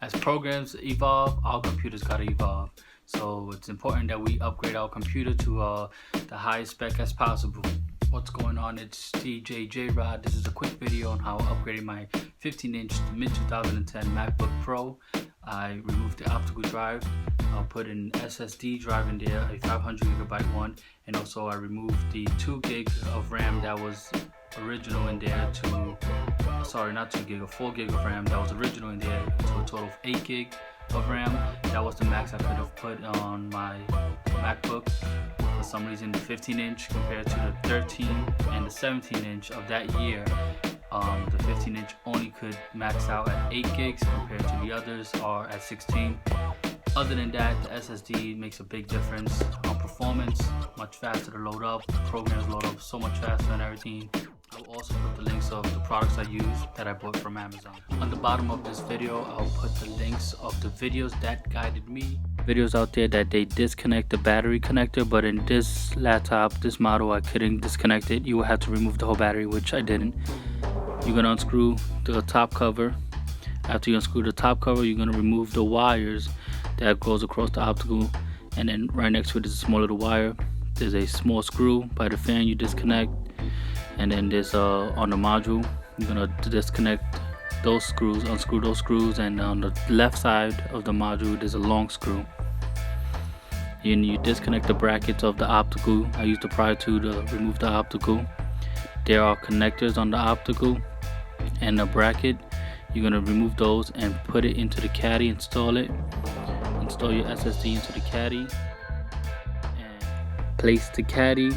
As programs evolve, our computers gotta evolve. So it's important that we upgrade our computer to the highest spec as possible. What's going on? It's DJ Rod. This is a quick video on how I upgraded my 15-inch mid 2010 MacBook Pro. I removed the optical drive. I'll put an SSD drive in there, a 500GB one, and also I removed the 2 gig of RAM that was original in there to, sorry, not 2 gig, or 4 gig of RAM that was original in there to a total of 8 gig of RAM. That was the max I could have put on my MacBook. For some reason, the 15-inch compared to the 13 and the 17-inch of that year, the 15-inch only could max out at 8 gigs compared to the others are at 16. Other than that, the SSD makes a big difference on performance, much faster to load up, the programs load up so much faster and everything. I will also put the links of the products I use that I bought from Amazon. On the bottom of this video, I'll put the links of the videos that guided me. Videos out there that they disconnect the battery connector, but in this laptop, this model, I couldn't disconnect it. You will have to remove the whole battery, which I didn't. You're gonna unscrew the top cover. After you unscrew the top cover, you're gonna remove the wires that goes across the optical, and then right next to it is a small little wire. There's a small screw by the fan you disconnect, and then there's on the module you're gonna disconnect those screws, unscrew those screws, and on the left side of the module there's a long screw. And you disconnect the brackets of the optical. I used the pry tool to remove the optical. There are connectors on the optical and the bracket. You're gonna remove those and put it into the caddy, install it. Install your SSD into the caddy and place the caddy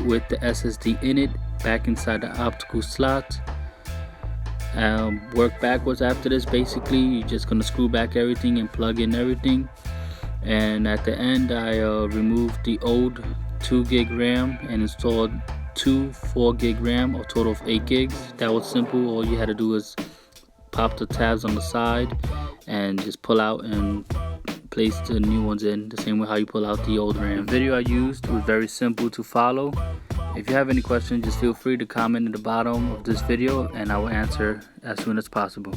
with the SSD in it back inside the optical slot. Work backwards after this. Basically, you're just gonna screw back everything and plug in everything. And at the end, I removed the old 2 gig RAM and installed 2 4 gig RAM, a total of 8 gigs. That was simple. All you had to do is pop the tabs on the side and just pull out and place the new ones in the same way how you pull out the old RAM. The video I used was very simple to follow. If you have any questions, just feel free to comment in the bottom of this video and I will answer as soon as possible.